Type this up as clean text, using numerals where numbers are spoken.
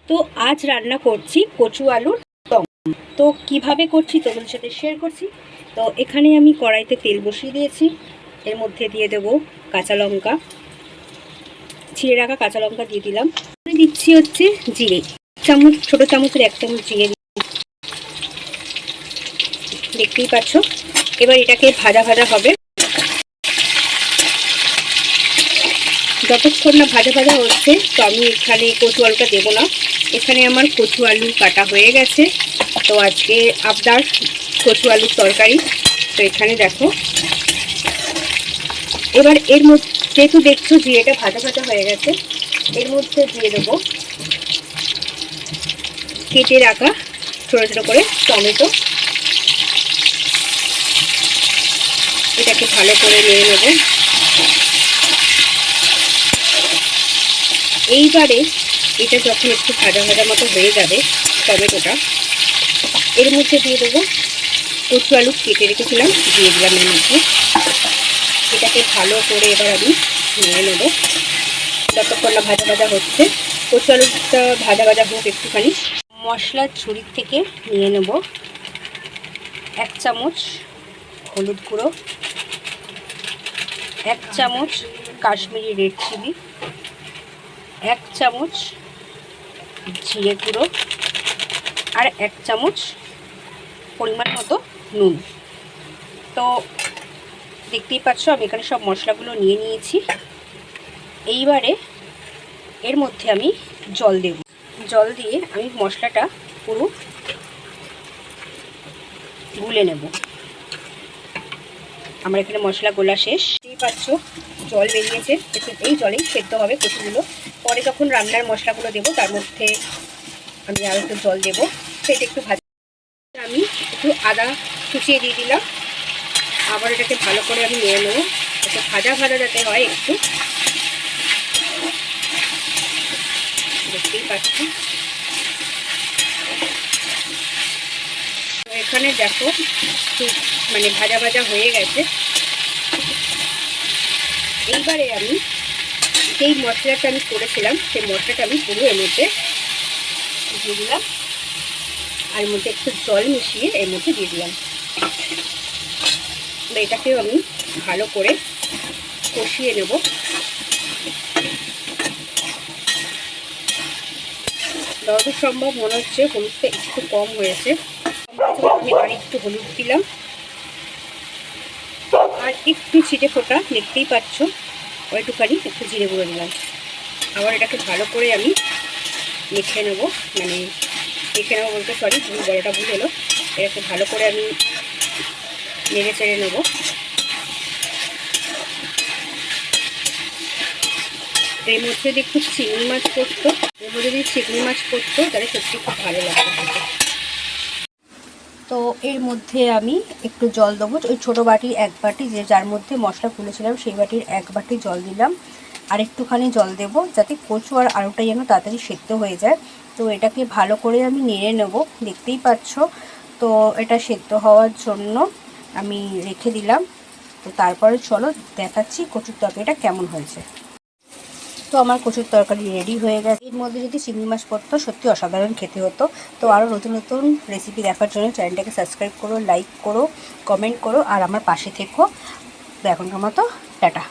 তো আজ রান্না করছি কচু আলুর দম। তো কিভাবে করছি তোমাদের সাথে শেয়ার করছি। তো এখানে আমি কড়াইতে তেল বসিয়ে দিয়েছি, এর মধ্যে দিয়ে দেবো কাঁচা লঙ্কা, ছিঁড়ে রাখা কাঁচা লঙ্কা দিয়ে দিলাম। দিচ্ছি হচ্ছে জিরে, চামচ ছোটো চামচের 1 চামচ জিরে দেখতেই পাচ্ছ। এবার এটাকে ভাজা ভাজা হবে, যতক্ষণ না ভাজা ভাজা হচ্ছে। তো আমি এখানে কচু আলুটা দেবো না, এখানে আমার কচু আলু কাটা হয়ে গেছে। তো আজকে আপনার কচু আলুর তরকারি। তো এখানে দেখো, এবার এর মধ্যে যেহেতু দেখছো জিরেটা ভাজা ভাজা হয়ে গেছে, এর মধ্যে দিয়ে দেবো কেটে রাখা ছোটো ছোটো করে টমেটো। এটাকে ভালো করে নিয়ে নেব। এইবারে এটা যখন একটু ভাজা ভাজা মতো হয়ে যাবে টমেটোটা, এর মধ্যে দিয়ে দেবো কচু আলু কেটে রেখেছিলাম, দিয়ে দিলাম এর মধ্যে। এটাকে ভালো করে এবার আমি নিয়ে নেব যতক্ষণ না ভাজা ভাজা হচ্ছে। কচু আলুটা ভাজা ভাজা হোক একটুখানি। মশলার ঝুড়ির থেকে নিয়ে নেব 1 চামচ হলুদ গুঁড়ো, 1 চামচ কাশ্মীরি রেড চিলি, 1 চামচ জিরে গুঁড়ো, আর 1 চামচ পরিমাণ মতো নুন। তো দেখতেই পাচ্ছ আমি এখানে সব মশলাগুলো নিয়ে নিয়েছি। এইবারে এর মধ্যে আমি জল দেব, জল দিয়ে আমি মশলাটা পুরো গুলে নেব। আমার এখানে মশলা গোলা শেষ, দেখতেই পাচ্ছ জল বেরিয়েছে। এই জলেই সেদ্ধ হবে কচুগুলো। পরে যখন রান্নার মশলাগুলো দেবো তার মধ্যে আমি আরও একটু জল দেবো। সেটা একটু ভাজা, আমি একটু আদা কুচিয়ে দিয়ে দিলাম। আবার এটাকে ভালো করে আমি নিয়ে নেবো, একটু ভাজা ভাজা যাতে হয় একটু। দেখতেই পাচ্ছি তো এখানে দেখো একটু মানে ভাজা ভাজা হয়ে গেছে। এইবারে আমি যেই মশলাটা আমি করেছিলাম সেই মশলাটা আমি পুরো এর মধ্যে দিয়ে দিলাম, আর এর মধ্যে একটু জল মিশিয়ে এর মধ্যে দিয়ে দিলাম। এটাকেও আমি ভালো করে কষিয়ে নেব। যতদূর সম্ভব মনে হচ্ছে হলুদটা একটু কম হয়েছে, আমি আর একটু হলুদ দিলাম, আর একটু ছিটে ফোটা দেখতেই পাচ্ছ ওইটুখানি একটু জিরে গুঁড়ো দিলাম। আবার এটাকে ভালো করে আমি মেখে নেব, মানে মেখে নেবো বলতে সরি ভুল বড়টা ভুল হলো। এটাকে ভালো করে আমি নেড়ে চেড়ে নেবো। এর মধ্যে যদি একটু চিংড়ি মাছ পড়তো, এর মধ্যে যদি চিংড়ি মাছ পড়তো তাহলে সত্যি খুব ভালো লাগতো। তো এর মধ্যে আমি একটু জল দেবো, ওই ছোটো বাটির 1 বাটি যার মধ্যে মশলা খুলেছিলাম সেই বাটির 1 বাটি জল দিলাম। আর একটুখানি জল দেব যাতে কচু আর আলুটা যেন তাড়াতাড়ি সেদ্ধ হয়ে যায়। তো এটাকে ভালো করে আমি নেড়ে নেব, দেখতেই পাচ্ছ। তো এটা সেদ্ধ হওয়ার জন্য আমি রেখে দিলাম। তো তারপরে চলো দেখাচ্ছি কচুর তরকারিটা কেমন হয়েছে। তো আমার কচুর তরকারি রেডি হয়ে গেছে। এর মধ্যে যদি চিংড়ি মাছ পড়তো সত্যি অসাধারণ খেতে হতো। তো আরও নতুন নতুন রেসিপি দেখার জন্য চ্যানেলটাকে সাবস্ক্রাইব করো, লাইক করো, কমেন্ট করো, আর আমার পাশে থেকো। তো এখনকার মতো টাটা।